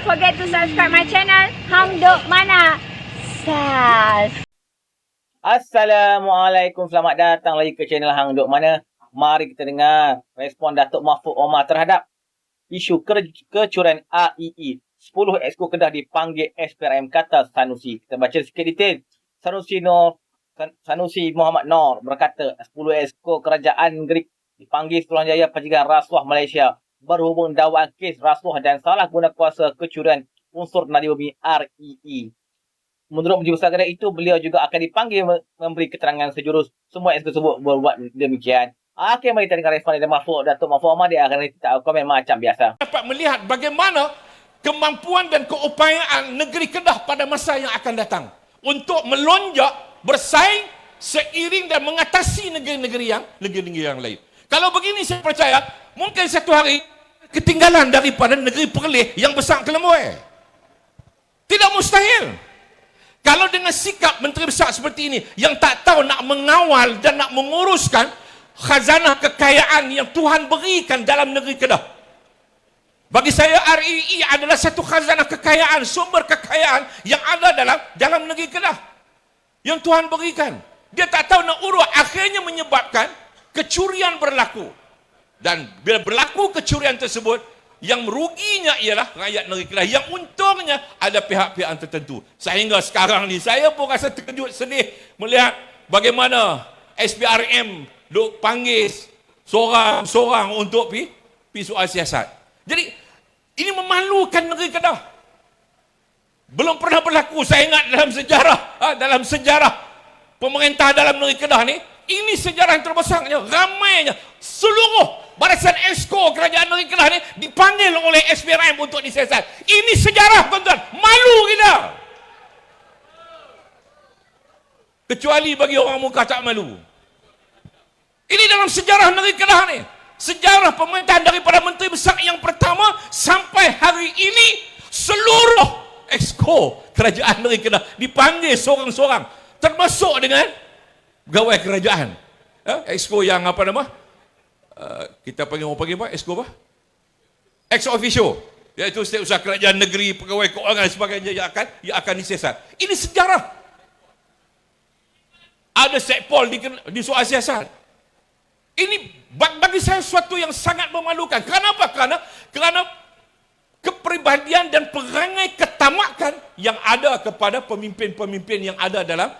forget to subscribe my channel Hang Duk Mana. Sas. Assalamualaikum, selamat datang lagi ke channel Hang Duk Mana. Mari kita dengar respon Datuk Mahfud Omar terhadap isu kecurangan REE. 10 exco Kedah dipanggil SPRM, kata Sanusi. Kita baca sikit detail. Sanusi Muhammad Noor berkata 10 exco kerajaan negeri dipanggil Suruhanjaya Pencegahan Rasuah Malaysia berhubung dakwaan kes rasuah dan salah guna kuasa kecurangan unsur Nadia Bumi REE. Menurut Penjurusagara itu, beliau juga akan dipanggil memberi keterangan sejurus. Semua exco tersebut berbuat demikian. Okey, mari kita dengar respon dari Datuk Mahfud Omar. Dia akan tak komen macam biasa. Dapat melihat bagaimana kemampuan dan keupayaan negeri Kedah pada masa yang akan datang untuk melonjak, bersaing seiring dan mengatasi negeri-negeri yang lain. Kalau begini saya percaya mungkin satu hari ketinggalan daripada negeri Perlis yang besar Kelembuai. Tidak mustahil. Kalau dengan sikap menteri besar seperti ini yang tak tahu nak mengawal dan nak menguruskan khazanah kekayaan yang Tuhan berikan dalam negeri Kedah. Bagi saya REE adalah satu khazanah kekayaan, sumber kekayaan yang ada dalam negeri Kedah yang Tuhan berikan. Dia tak tahu nak urus, akhirnya menyebabkan kecurian berlaku. Dan bila berlaku kecurian tersebut, yang meruginya ialah rakyat negeri Kedah, yang untungnya ada pihak-pihak tertentu. Sehingga sekarang ni saya pun rasa terkejut, sedih melihat bagaimana SPRM duk panggil seorang-seorang untuk pi soal siasat. Jadi ini memalukan negeri Kedah. Belum pernah berlaku, saya ingat dalam sejarah pemerintah dalam negeri Kedah ni, ini sejarah yang terbesarnya, ramainya seluruh barisan exco kerajaan negeri Kedah ni dipanggil oleh SPRM untuk disiasat. Ini sejarah, tuan-tuan. Malu kita. Kecuali bagi orang muka tak malu. Ini dalam sejarah negeri Kedah ni. Sejarah pemerintahan daripada menteri besar yang pertama sampai hari ini, seluruh exco kerajaan negeri Kedah dipanggil seorang-seorang, termasuk dengan pegawai kerajaan. Exco yang apa nama? Kita panggil apa? Exco apa? Ex officio, iaitu setiausaha kerajaan negeri, pegawai keuangan dan sebagainya yang akan disiasat. Ini sejarah. Ada sekpol di soal siasat. Ini bagi saya sesuatu yang sangat memalukan. Kenapa? Kerana kepribadian dan perangai ketamakan yang ada kepada pemimpin-pemimpin yang ada dalam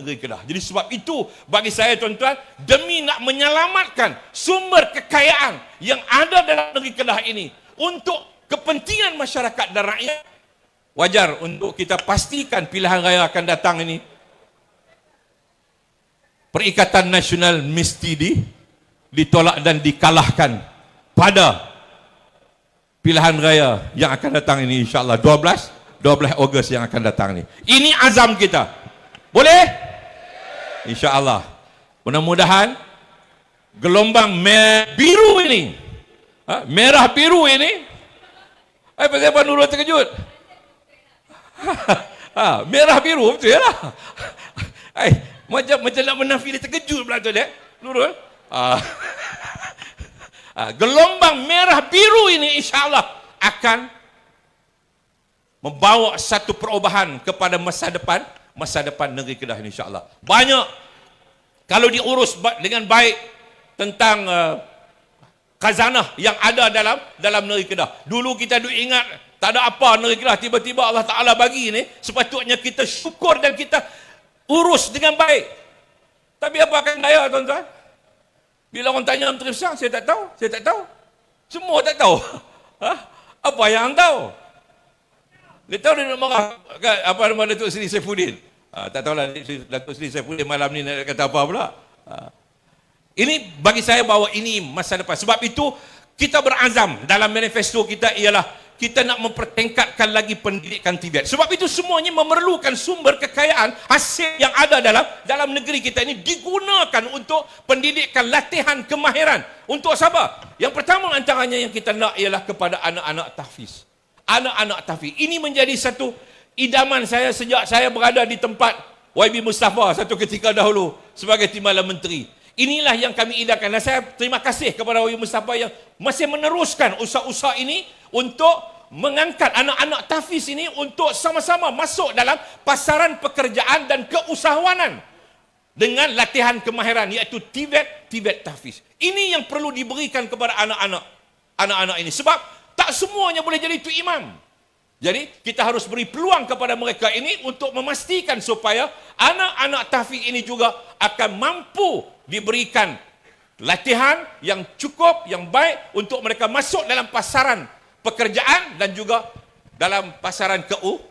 negeri Kedah. Jadi sebab itu bagi saya, tuan-tuan, demi nak menyelamatkan sumber kekayaan yang ada dalam negeri Kedah ini untuk kepentingan masyarakat dan rakyat, wajar untuk kita pastikan pilihan raya akan datang ini Perikatan Nasional mesti ditolak dan dikalahkan pada pilihan raya yang akan datang ini, insyaAllah 12 Ogos yang akan datang ini. Ini azam kita. Boleh? InsyaAllah. Mudah-mudahan gelombang biru ini, merah biru ini, pasal Abang Nurul terkejut. Merah biru, betul lah. Macam nak menafi dia terkejut pula tu, Nurul. Gelombang merah biru ini insyaAllah akan membawa satu perubahan kepada masa depan negeri Kedah ini, insyaAllah. Banyak kalau diurus dengan baik tentang khazanah yang ada dalam negeri Kedah. Dulu kita duk ingat tak ada apa negeri Kedah, tiba-tiba Allah Ta'ala bagi ni, sepatutnya kita syukur dan kita urus dengan baik. Tapi apa akan daya, tuan-tuan? Bila orang tanya menteri besar, saya tak tahu. Semua tak tahu. Apa yang tahu? Dia tahu dia nak marah apa nama Datuk Seri Saifuddin. Tak tahulah Datuk Seri Saifuddin malam ni nak kata apa pula. Ini bagi saya bahawa ini masa depan. Sebab itu kita berazam dalam manifesto kita ialah kita nak mempertingkatkan lagi pendidikan Tibet. Sebab itu semuanya memerlukan sumber kekayaan hasil yang ada dalam negeri kita ini digunakan untuk pendidikan, latihan kemahiran. Untuk siapa? Yang pertama antaranya yang kita nak ialah kepada anak-anak tahfiz. Anak-anak tahfiz. Ini menjadi satu idaman saya sejak saya berada di tempat YB Mustafa satu ketika dahulu sebagai timbalan menteri. Inilah yang kami idamkan. Dan saya terima kasih kepada YB Mustafa yang masih meneruskan usaha-usaha ini untuk mengangkat anak-anak tahfiz ini untuk sama-sama masuk dalam pasaran pekerjaan dan keusahawanan dengan latihan kemahiran, iaitu TVET tahfiz. Ini yang perlu diberikan kepada anak-anak ini, sebab tak semuanya boleh jadi tu imam. Jadi kita harus beri peluang kepada mereka ini untuk memastikan supaya anak-anak tahfiz ini juga akan mampu diberikan latihan yang cukup, yang baik untuk mereka masuk dalam pasaran pekerjaan dan juga dalam pasaran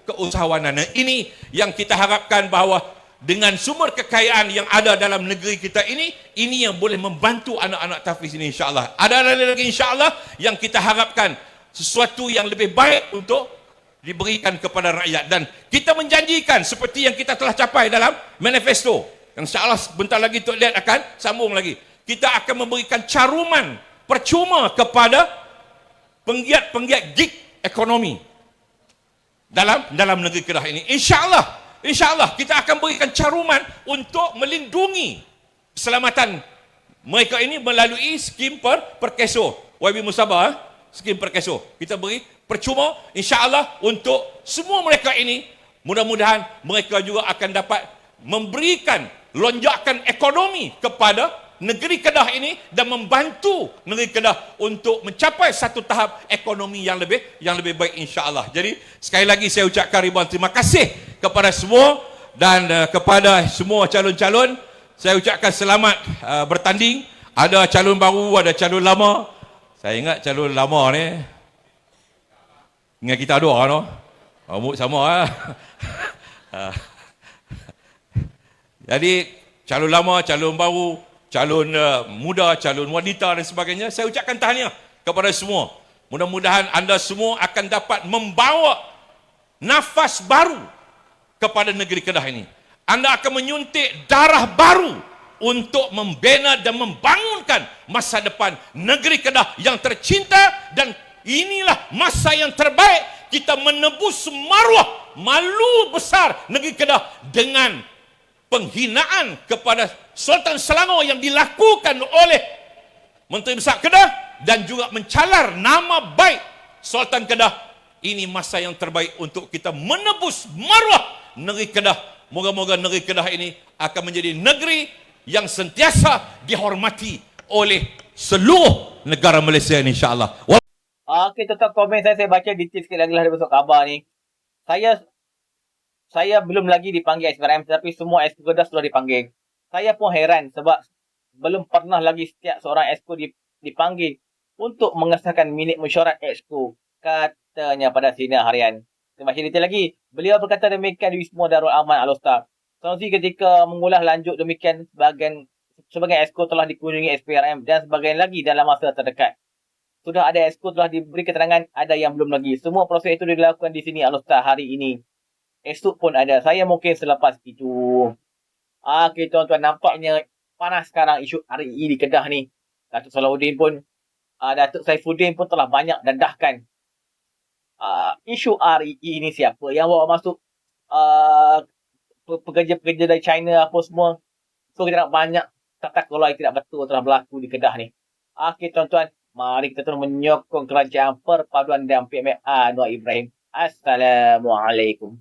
keusahawanan. Ini yang kita harapkan, bahawa dengan sumber kekayaan yang ada dalam negeri kita ini yang boleh membantu anak-anak tahfiz ini, insya-Allah. Ada lagi insya-Allah yang kita harapkan sesuatu yang lebih baik untuk diberikan kepada rakyat, dan kita menjanjikan seperti yang kita telah capai dalam manifesto, yang insya-Allah sebentar lagi Tok Liat akan sambung lagi. Kita akan memberikan caruman percuma kepada penggiat-penggiat gig ekonomi dalam negeri Kedah ini. Insya-Allah kita akan berikan caruman untuk melindungi keselamatan mereka ini melalui skim perkeso. YB Musabah, skim perkeso. Kita beri percuma, insya-Allah, untuk semua mereka ini. Mudah-mudahan mereka juga akan dapat memberikan lonjakan ekonomi kepada negeri Kedah ini dan membantu negeri Kedah untuk mencapai satu tahap ekonomi yang lebih baik, insya-Allah. Jadi sekali lagi saya ucapkan ribuan terima kasih kepada semua, dan kepada semua calon-calon saya ucapkan selamat bertanding. Ada calon baru, ada calon lama. Saya ingat calon lama ni dengan kita dua no. Rambut sama Jadi calon lama, calon baru, calon muda, calon wanita dan sebagainya, saya ucapkan tahniah kepada semua. Mudah-mudahan anda semua akan dapat membawa nafas baru kepada negeri Kedah ini. Anda akan menyuntik darah baru untuk membina dan membangunkan masa depan negeri Kedah yang tercinta, dan inilah masa yang terbaik kita menebus maruah malu besar negeri Kedah dengan penghinaan kepada Sultan Selangor yang dilakukan oleh Menteri Besar Kedah, dan juga mencalar nama baik Sultan Kedah. Ini masa yang terbaik untuk kita menebus maruah negeri Kedah. Moga-moga negeri Kedah ini akan menjadi negeri yang sentiasa dihormati oleh seluruh negara Malaysia ini, insya-Allah. Okey, tuan-tuan, komen saya baca detail sikit lagi lah dari besok khabar ni. Saya belum lagi dipanggil SPRM, tapi semua Exco Kedah sudah dipanggil. Saya pun heran sebab belum pernah lagi setiap seorang Exco dipanggil untuk mengesahkan minit mesyuarat Exco, katanya pada siniar harian. Kita baca detail lagi. Beliau berkata demikian di Wisma Darul Aman Al-Ustaz. Sanusi ketika mengulas lanjut demikian, sebagian Exco telah dikunjungi SPRM dan sebagian lagi dalam masa terdekat. Sudah ada Exco telah diberi keterangan, ada yang belum lagi. Semua proses itu dilakukan di sini Al-Ustaz hari ini. Esok pun ada. Saya mungkin selepas itu. Okey, tuan-tuan, nampaknya panas sekarang isu REE di Kedah ni. Datuk Saifuddin pun telah banyak dandahkan isu REE ni siapa yang bawa masuk pekerja-pekerja dari China apa semua. So kita nak banyak kata kalau tidak betul telah berlaku di Kedah ni. Okey, tuan-tuan, mari kita terus menyokong kerajaan perpaduan dan PMA Anwar Ibrahim. Assalamualaikum.